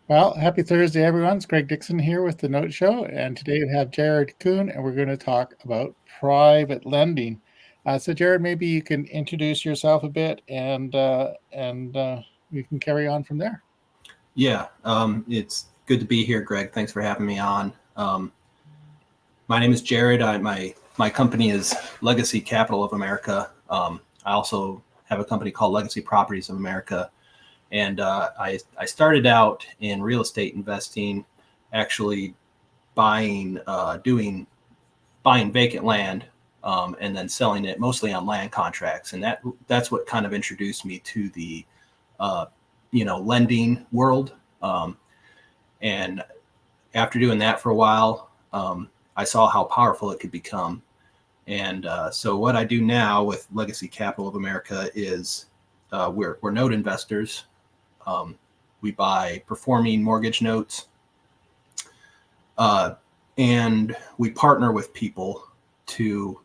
Well, happy Thursday, everyone. It's Greg Dixon here with the Note Show, and today we have Jared Kuhn, and we're going to talk about private lending. So, Jared, maybe you can introduce yourself a bit, and we can carry on from there. Yeah, it's good to be here, Greg. Thanks for having me on. My name is Jared. My company is Legacy Capital of America. I also have a company called Legacy Properties of America, and I started out in real estate investing, actually buying vacant land, and then selling it mostly on land contracts, and that's what kind of introduced me to the uh, lending world. And after doing that for a while, I saw how powerful it could become. And so what I do now with Legacy Capital of America is we're note investors. Um, we buy performing mortgage notes, uh, and we partner with people to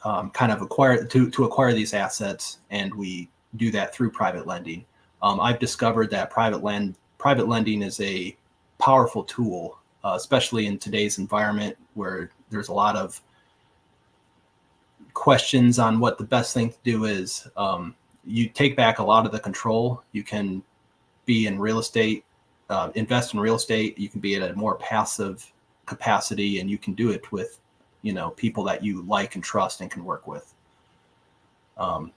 kind of acquire these assets, and we do that through private lending. I've discovered that private lending is a powerful tool, especially in today's environment where there's a lot of questions on what the best thing to do is. You take back a lot of the control. You can be in real estate, invest in real estate. You can be at a more passive capacity, and you can do it with people that you like and trust and can work with.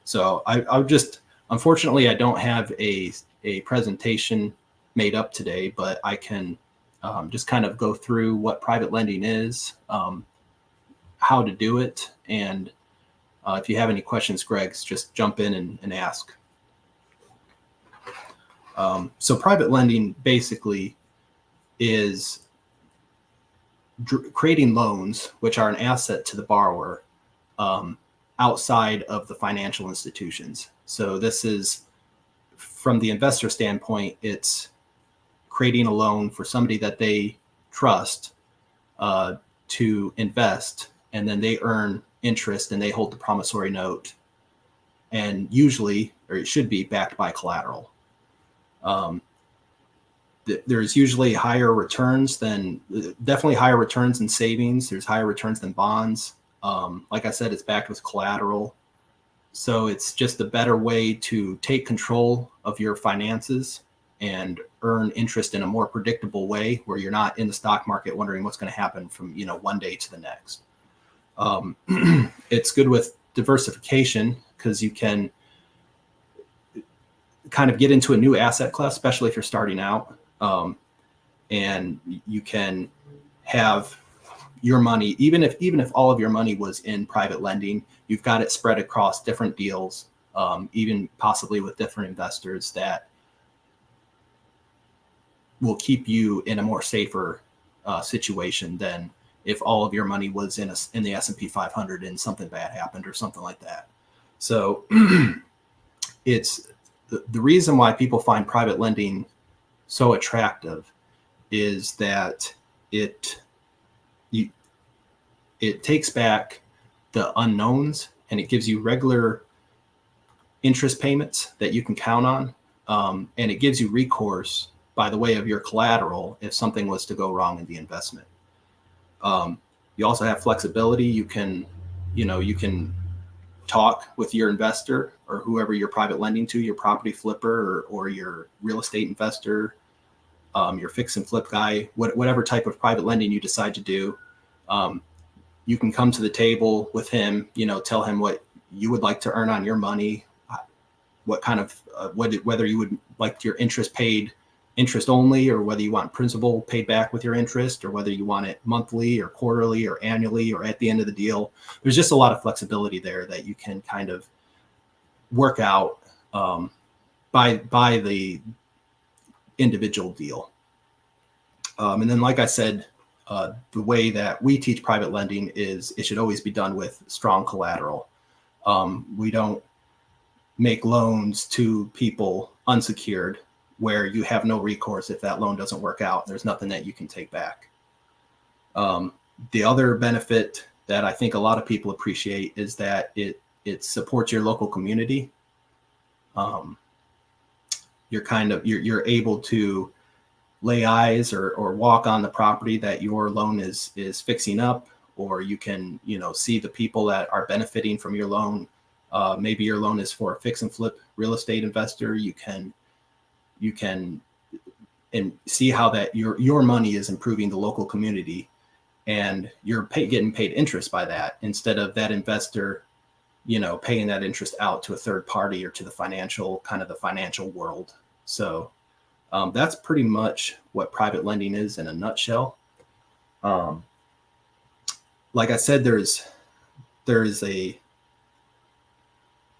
So I just, unfortunately, I don't have a presentation made up today, but I can just kind of go through what private lending is, how to do it, and if you have any questions, Greg, just jump in and ask. So private lending basically is creating loans, which are an asset to the borrower, um, outside of the financial institutions. So this is, from the investor standpoint, it's creating a loan for somebody that they trust to invest, and then they earn interest and they hold the promissory note, and usually, or it should be, backed by collateral. Um, there's usually definitely higher returns than savings. There's higher returns than bonds. Like I said, it's backed with collateral. So it's just a better way to take control of your finances and earn interest in a more predictable way, where you're not in the stock market wondering what's going to happen from one day to the next. Um, it's good with diversification because you can kind of get into a new asset class, especially if you're starting out, and you can have your money, even if all of your money was in private lending, you've got it spread across different deals, even possibly with different investors that will keep you in a more safer situation than if all of your money was in the S&P 500 and something bad happened or something like that. So it's the reason why people find private lending so attractive is that it takes back the unknowns, and it gives you regular interest payments that you can count on, and it gives you recourse by the way of your collateral if something was to go wrong in the investment. You also have flexibility. You can talk with your investor or whoever you're private lending to, your property flipper or your real estate investor, your fix and flip guy, whatever type of private lending you decide to do. You can come to the table with him, tell him what you would like to earn on your money, what kind of, whether you would like your interest paid interest only, or whether you want principal paid back with your interest, or whether you want it monthly or quarterly or annually or at the end of the deal. There's just a lot of flexibility there that you can kind of work out by the individual deal. And then, like I said, the way that we teach private lending is it should always be done with strong collateral. We don't make loans to people unsecured where you have no recourse if that loan doesn't work out. There's nothing that you can take back. The other benefit that I think a lot of people appreciate is that it supports your local community. You're able to lay eyes or walk on the property that your loan is fixing up, or you can, see the people that are benefiting from your loan. Maybe your loan is for a fix and flip real estate investor. You can and see how that your money is improving the local community, and you're getting paid interest by that, instead of that investor, paying that interest out to a third party or to the financial world. So that's pretty much what private lending is in a nutshell. Like I said,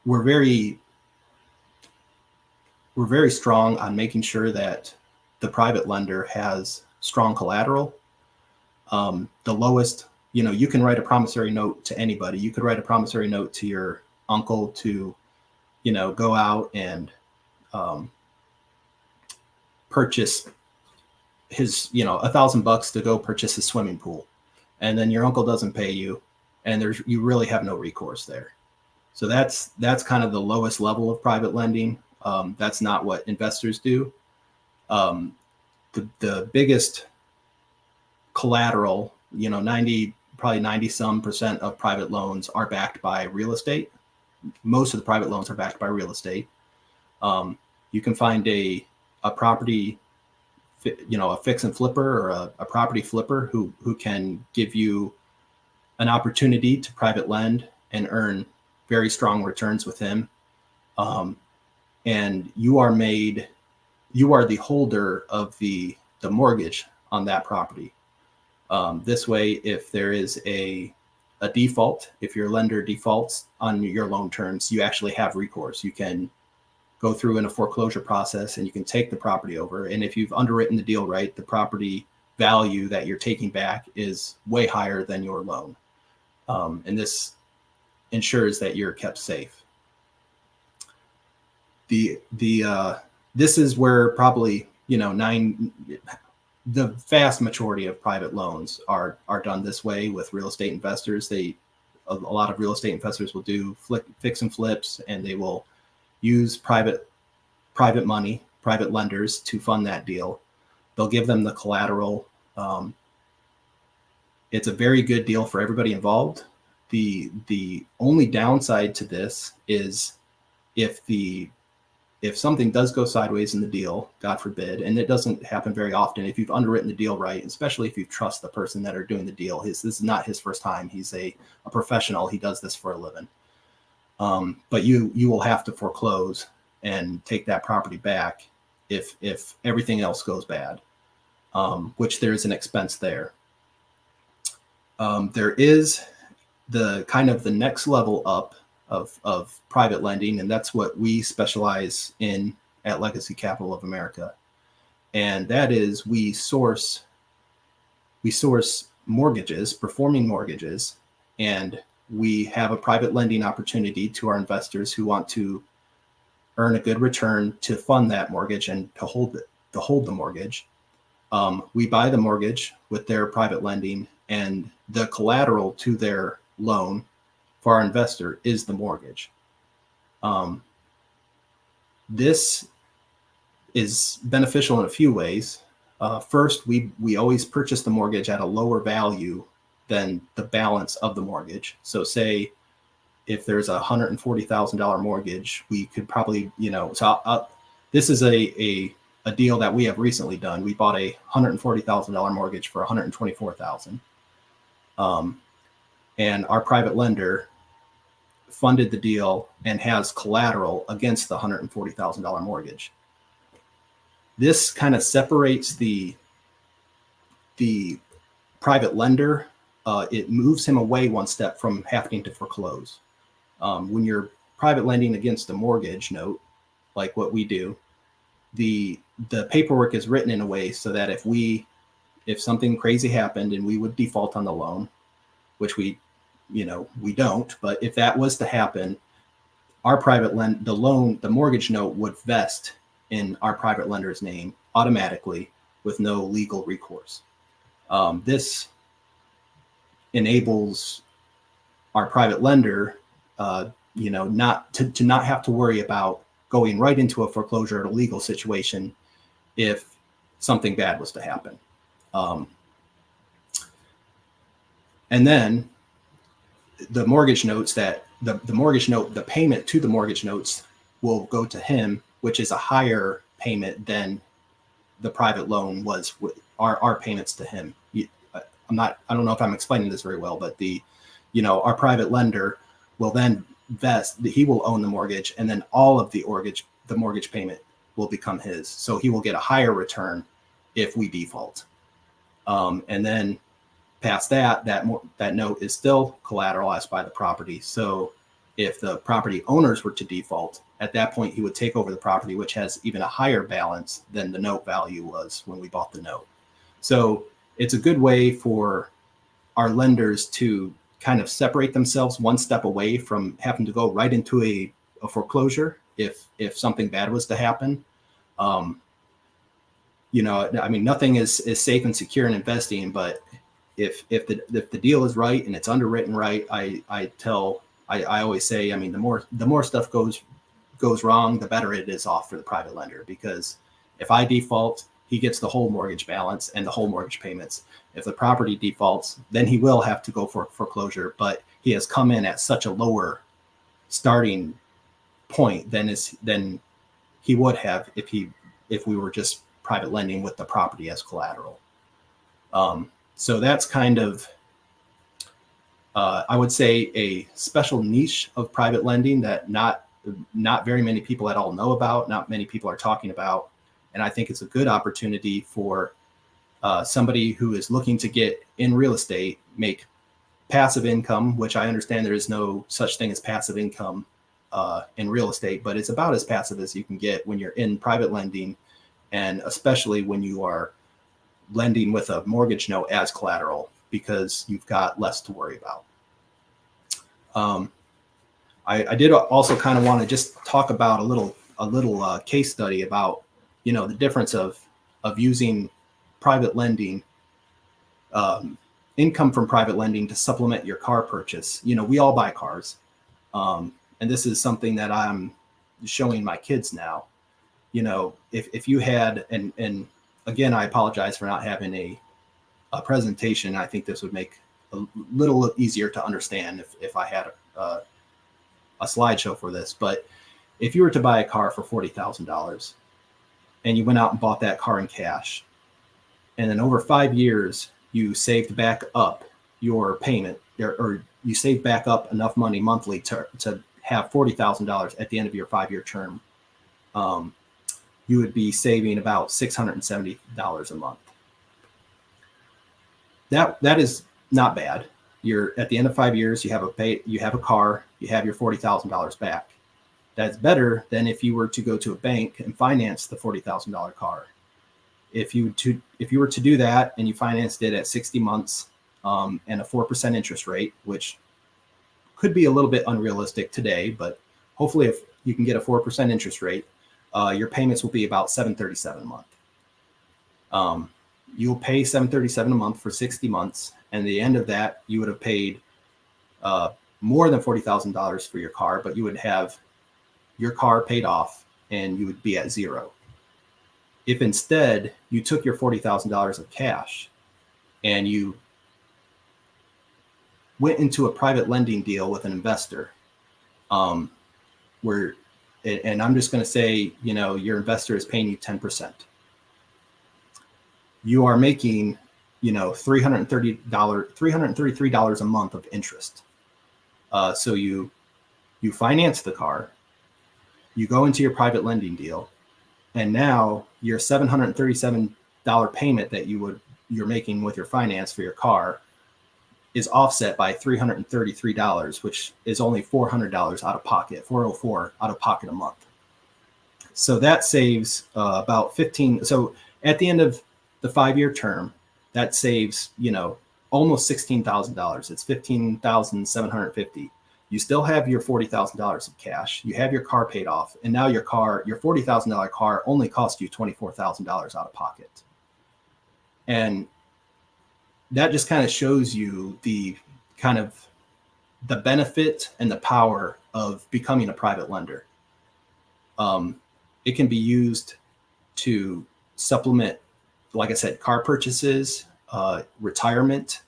we're very strong on making sure that the private lender has strong collateral. The lowest, you can write a promissory note to anybody. You could write a promissory note to your uncle to, go out and purchase his, $1,000 to go purchase his swimming pool. And then your uncle doesn't pay you, and you really have no recourse there. So that's kind of the lowest level of private lending. That's not what investors do. The biggest collateral, probably 90% of private loans are backed by real estate. Most of the private loans are backed by real estate. You can find a property, a fix and flipper, or a property flipper who can give you an opportunity to private lend and earn very strong returns with him. And you are the holder of the mortgage on that property. This way, if there is a default, if your lender defaults on your loan terms, you actually have recourse. You can go through in a foreclosure process and you can take the property over. And if you've underwritten the deal right, the property value that you're taking back is way higher than your loan. And this ensures that you're kept safe. This is where probably, the vast majority of private loans are done this way with real estate investors. A lot of real estate investors will do fix and flips, and they will use private money, private lenders to fund that deal. They'll give them the collateral. It's a very good deal for everybody involved. The only downside to this is if something does go sideways in the deal, God forbid, and it doesn't happen very often, if you've underwritten the deal right, especially if you trust the person that are doing the deal. This is not his first time. He's a professional. He does this for a living. But you will have to foreclose and take that property back if everything else goes bad, which there is an expense there. There is the kind of the next level up of private lending, and that's what we specialize in at Legacy Capital of America. And that is we source mortgages, performing mortgages, and we have a private lending opportunity to our investors who want to earn a good return to fund that mortgage and to hold the mortgage. We buy the mortgage with their private lending, and the collateral to their loan for our investor is the mortgage. This is beneficial in a few ways. First, we always purchase the mortgage at a lower value than the balance of the mortgage. So say if there's a $140,000 mortgage, we could probably, this is a deal that we have recently done. We bought a $140,000 mortgage for $124,000. And our private lender funded the deal and has collateral against the $140,000 mortgage. This kind of separates the private lender. It moves him away one step from having to foreclose. When you're private lending against a mortgage note, like what we do, the paperwork is written in a way so that if something crazy happened and we would default on the loan, which we don't, but if that was to happen, our the mortgage note would vest in our private lender's name automatically with no legal recourse. This enables our private lender, not have to worry about going right into a foreclosure or a legal situation if something bad was to happen. And then the mortgage notes that the mortgage note, the payment to the mortgage notes will go to him, which is a higher payment than the private loan was with our payments to him. I don't know if I'm explaining this very well, but our private lender will then he will own the mortgage, and then all of the mortgage payment will become his. So he will get a higher return if we default. And then past that note is still collateralized by the property. So if the property owners were to default, at that point, he would take over the property, which has even a higher balance than the note value was when we bought the note. So it's a good way for our lenders to kind of separate themselves one step away from having to go right into a foreclosure if something bad was to happen. Nothing is safe and secure in investing, but if the deal is right and it's underwritten right, I always say, the more stuff goes wrong, the better it is off for the private lender, because if I default, he gets the whole mortgage balance and the whole mortgage payments. If the property defaults, then he will have to go for foreclosure, but he has come in at such a lower starting point than he would have if we were just private lending with the property as collateral. So that's kind of, I would say, a special niche of private lending that not very many people at all know about, not many people are talking about. And I think it's a good opportunity for somebody who is looking to get in real estate, make passive income, which I understand there is no such thing as passive income in real estate, but it's about as passive as you can get when you're in private lending, and especially when you are lending with a mortgage note as collateral, because you've got less to worry about. I did also kind of want to just talk about a little case study about, the difference of using private lending, income from private lending to supplement your car purchase. We all buy cars. And this is something that I'm showing my kids now. If you had, and again, I apologize for not having a presentation. I think this would make a little easier to understand if I had a slideshow for this. But if you were to buy a car for $40,000 and you went out and bought that car in cash, and then over 5 years, you saved back up your payment, or you saved back up enough money monthly to have $40,000 at the end of your 5-year term, you would be saving about $670 a month. That is not bad. You're at the end of 5 years, you have a car, you have your $40,000 back. That's better than if you were to go to a bank and finance the $40,000 car. If you were to do that and you financed it at 60 months and a 4% interest rate, which could be a little bit unrealistic today, but hopefully if you can get a 4% interest rate, your payments will be about $737 a month. You'll pay $737 a month for 60 months. And at the end of that, you would have paid more than $40,000 for your car, but you would have your car paid off and you would be at zero. If instead you took your $40,000 of cash and you went into a private lending deal with an investor, where, and I'm just going to say, your investor is paying you 10%. You are making, $333 a month of interest. So you finance the car, you go into your private lending deal, and now your $737 payment that you're making with your finance for your car is offset by $333, which is only $400 out of pocket, $404 out of pocket a month. So that saves about 15. So at the end of the 5-year term, that saves, almost $16,000. It's $15,750. You still have your $40,000 of cash. You have your car paid off. And now your $40,000 car only cost you $24,000 out of pocket. And that just kind of shows you the benefit and the power of becoming a private lender. It can be used to supplement like I said, car purchases, retirement.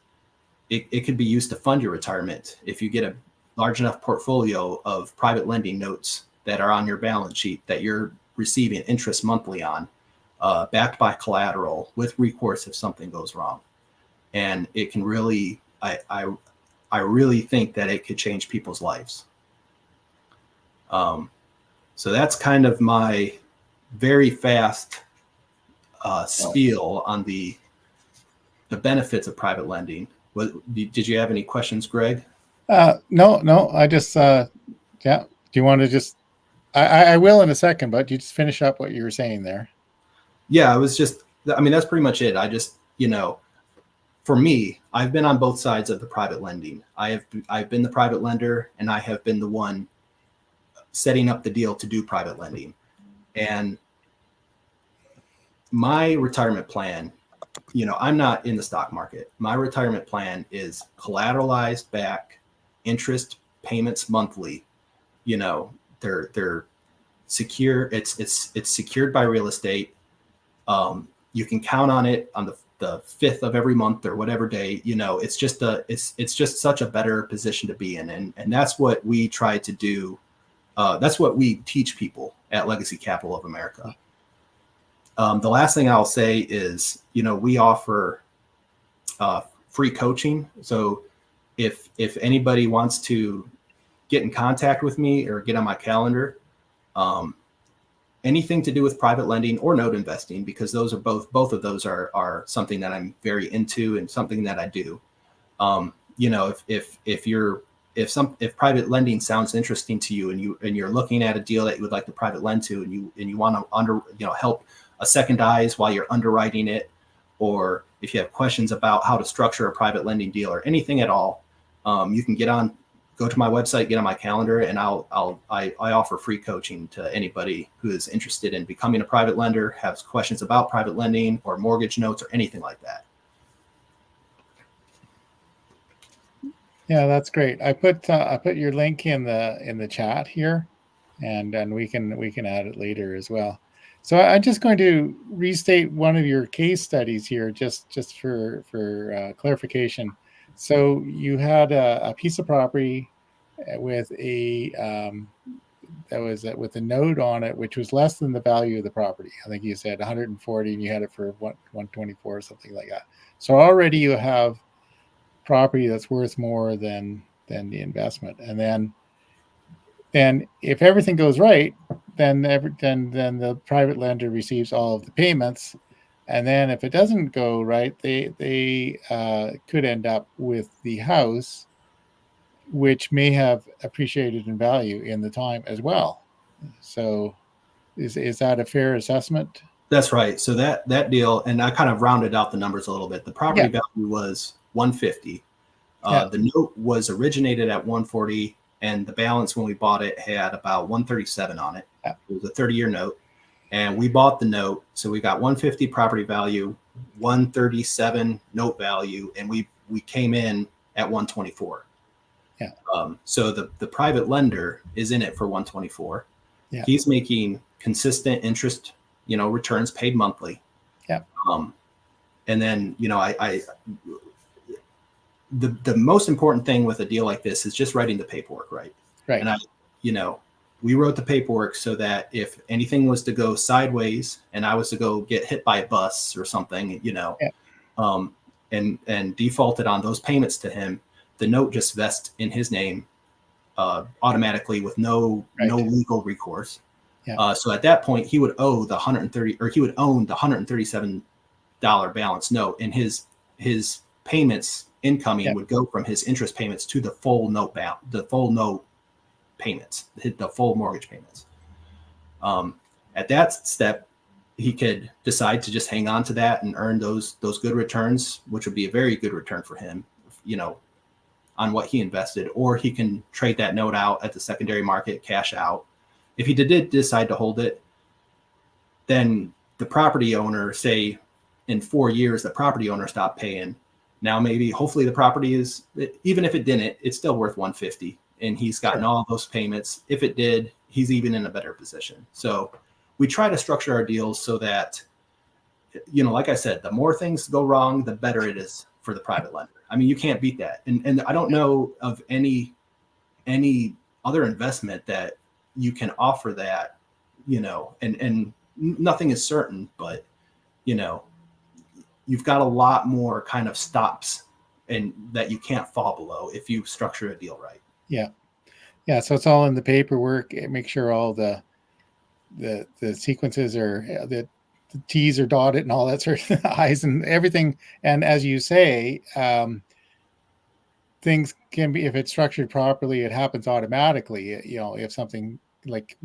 It could be used to fund your retirement. If you get a large enough portfolio of private lending notes that are on your balance sheet that you're receiving interest monthly on, backed by collateral with recourse if something goes wrong. And it can really, I really think that it could change people's lives. So that's kind of my very fast spiel on the benefits of private lending. Did you have any questions, Greg? No. I just, yeah. Do you want to just? I will in a second, but you just finish up what you were saying there. Yeah, I was just. I mean, that's pretty much it. I just, for me, I've been on both sides of the private lending. I've been the private lender, and I have been the one setting up the deal to do private lending. And my retirement plan, I'm not in the stock market. My retirement plan is collateralized back, interest payments monthly. They're secure. It's secured by real estate. You can count on it on the 5th of every month or whatever day. It's just such a better position to be in, and that's what we try to do. That's what we teach people at Legacy Capital of America. The last thing I'll say is, we offer free coaching. So if anybody wants to get in contact with me or get on my calendar, anything to do with private lending or note investing, because those are both of those are something that I'm very into and something that I do. If private lending sounds interesting to you and you're looking at a deal that you would like to private lend to, and you want to help a second eyes while you're underwriting it, or if you have questions about how to structure a private lending deal or anything at all, you can go to my website, get on my calendar, and I offer free coaching to anybody who is interested in becoming a private lender, has questions about private lending or mortgage notes or anything like that. Yeah, that's great. I put your link in the chat here, and we can add it later as well. So I'm just going to restate one of your case studies here, just for clarification. So you had a piece of property with with a note on it, which was less than the value of the property. I think you said 140, and you had it for 124 or something like that. So already you have property that's worth more than the investment, and then if everything goes right, then the private lender receives all of the payments, and then if it doesn't go right, they could end up with the house, which may have appreciated in value in the time as well. So is that a fair assessment? That's right. So that deal, and I kind of rounded out the numbers a little bit. The property value was 150. The note was originated at 140, and the balance when we bought it had about 137 on it. It was a 30-year note, and we bought the note. So we got 150 property value, 137 note value, and we came in at 124. Yeah. So the private lender is in it for 124. Yeah. He's making consistent interest, returns paid monthly. Yeah. And then, the most important thing with a deal like this is just writing the paperwork, right? Right. And we wrote the paperwork so that if anything was to go sideways and I was to go get hit by a bus or something, and defaulted on those payments to him, the note just vests in his name automatically with no legal recourse. Yeah. So at that point, he would owe the $130, or he would own the $137 balance note, and his payments incoming would go from his interest payments to the full note payments, the full mortgage payments. At that step, he could decide to just hang on to that and earn those good returns, which would be a very good return for him, on what he invested, or he can trade that note out at the secondary market, cash out. If he did decide to hold it, then the property owner, say in 4 years, the property owner stopped paying. Now, hopefully the property is, even if it didn't, it's still worth 150, and he's gotten all those payments. If it did, he's even in a better position. So we try to structure our deals so that, like I said, the more things go wrong, the better it is for the private lender. I mean, you can't beat that. And I don't know of any other investment that you can offer that, and nothing is certain, but you've got a lot more kind of stops and that you can't fall below if you structure a deal right. Yeah. Yeah. So it's all in the paperwork. Make sure all the sequences are the T's are dotted and all that sort of I's and everything. And as you say, things can be, if it's structured properly, it happens automatically. If something like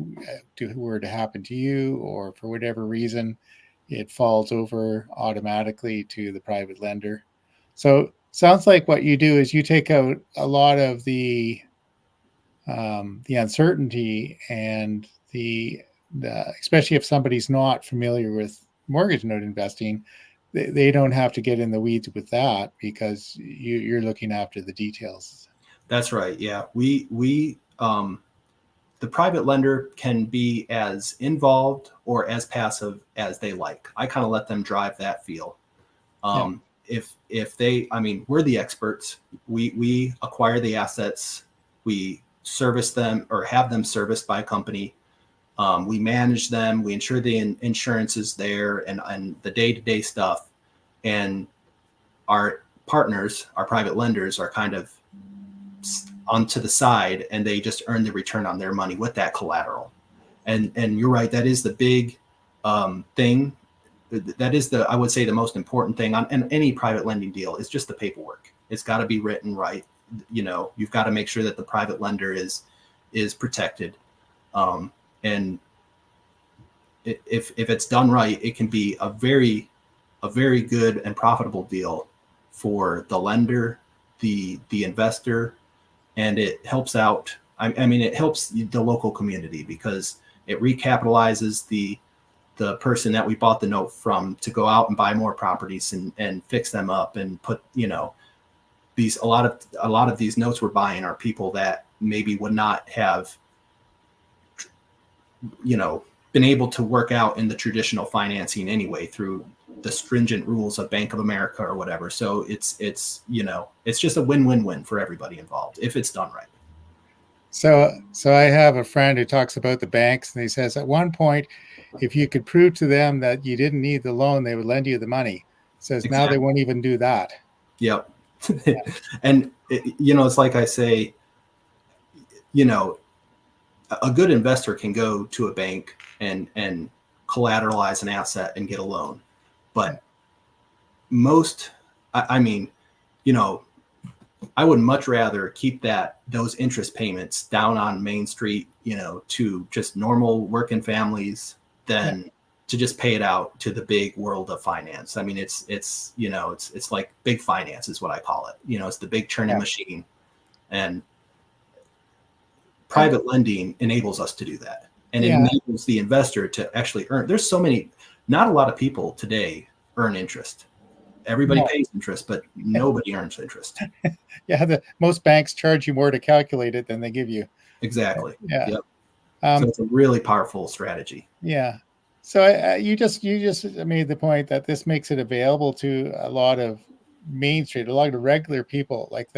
were to happen to you, or for whatever reason, it falls over automatically to the private lender. So sounds like what you do is you take out a lot of the uncertainty and the especially if somebody's not familiar with mortgage note investing, they don't have to get in the weeds with that because you're looking after the details. That's right. Yeah, we the private lender can be as involved or as passive as they like. I kind of let them drive that feel. If they, I mean, we're the experts. We acquire the assets, we service them or have them serviced by a company. We manage them. We ensure the insurance is there and the day-to-day stuff. And our partners, our private lenders, are kind of onto the side, and they just earn the return on their money with that collateral. And you're right. That is the big thing. That is I would say the most important thing on any private lending deal is just the paperwork. It's got to be written right. You've got to make sure that the private lender is protected. And if it's done right, it can be a very good and profitable deal for the lender, the investor, and it helps out. I mean, it helps the local community because it recapitalizes the person that we bought the note from to go out and buy more properties and fix them up and put, a lot of these notes we're buying are people that maybe would not have, been able to work out in the traditional financing anyway through the stringent rules of Bank of America or whatever. So it's just a win-win-win for everybody involved if it's done right. So I have a friend who talks about the banks, and he says at one point, if you could prove to them that you didn't need the loan, they would lend you the money. Says exactly. Now they won't even do that. Yep. And it's like I say, a good investor can go to a bank and collateralize an asset and get a loan. But I would much rather keep those interest payments down on Main Street, to just normal working families than to just pay it out to the big world of finance. I mean, it's like big finance is what I call it. It's the big churning machine, and private lending enables us to do that, and it enables the investor to actually earn. There's not a lot of people today earn interest. Everybody pays interest, but nobody earns interest. Most banks charge you more to calculate it than they give you. Exactly. Yeah. Yep. So it's a really powerful strategy. Yeah. So you just made the point that this makes it available to a lot of Main Street, a lot of regular people, like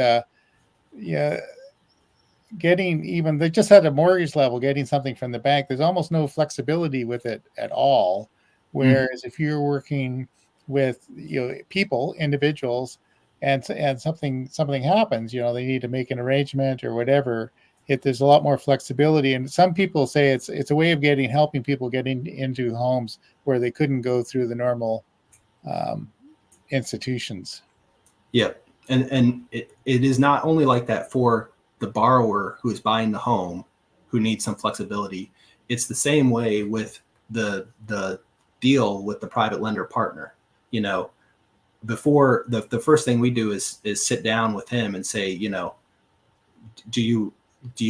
getting even they just at a mortgage level, getting something from the bank. There's almost no flexibility with it at all. Whereas if you're working with people, individuals, and something happens, they need to make an arrangement or whatever. There's a lot more flexibility, and some people say it's a way of helping people get into homes where they couldn't go through the normal institutions. Yeah, and it is not only like that for the borrower who is buying the home, who needs some flexibility. It's the same way with the deal with the private lender partner. Before the first thing we do is sit down with him and say, do you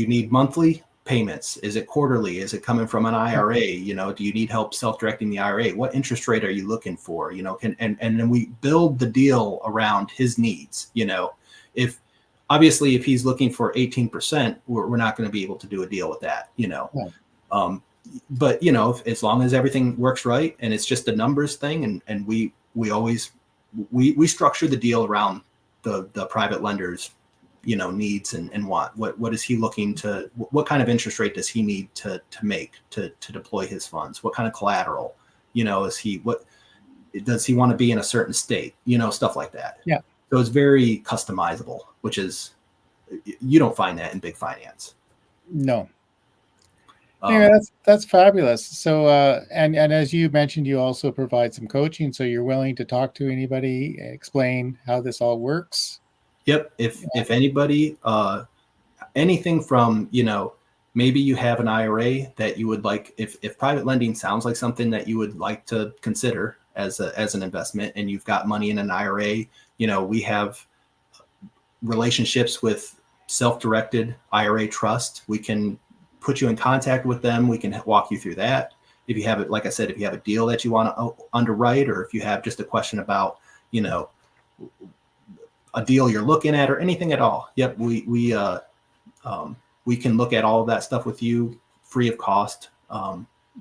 need monthly payments? Is it quarterly? Is it coming from an IRA? Do you need help self-directing the IRA? What interest rate are you looking for? And then we build the deal around his needs. If he's looking for 18%, we're not going to be able to do a deal with that. but as long as everything works right and it's just a numbers thing, and we always we structure the deal around the private lenders needs and what is he looking to, what kind of interest rate does he need to make to deploy his funds, what kind of collateral, is he, what does he want to be in a certain state, stuff like that. Yeah. So it's very customizable, which is, you don't find that in big finance. No. Anyway, that's fabulous. So, and as you mentioned, you also provide some coaching. So you're willing to talk to anybody, explain how this all works. Yep. If anybody, anything from, maybe you have an IRA that you would like, if private lending sounds like something that you would like to consider as an investment, and you've got money in an IRA, we have relationships with self-directed IRA trust. We can put you in contact with them. We can walk you through that. If you have it, like I said, if you have a deal that you want to underwrite, or if you have just a question about, a deal you're looking at, or anything at all. Yep. We can look at all of that stuff with you free of cost,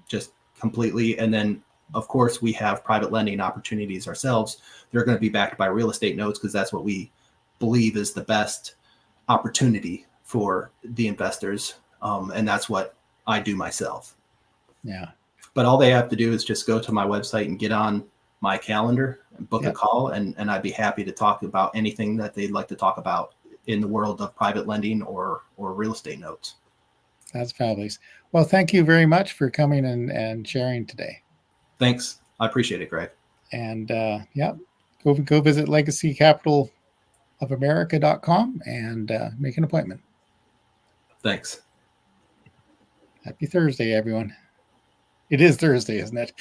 just completely. And then of course we have private lending opportunities ourselves. They're going to be backed by real estate notes, because that's what we believe is the best opportunity for the investors. And that's what I do myself. Yeah. But all they have to do is just go to my website and get on my calendar and book a call. And I'd be happy to talk about anything that they'd like to talk about in the world of private lending or real estate notes. That's fabulous. Well, thank you very much for coming and sharing today. Thanks. I appreciate it, Greg. And go visit legacycapitalofamerica.com and make an appointment. Thanks. Happy Thursday, everyone. It is Thursday, isn't it?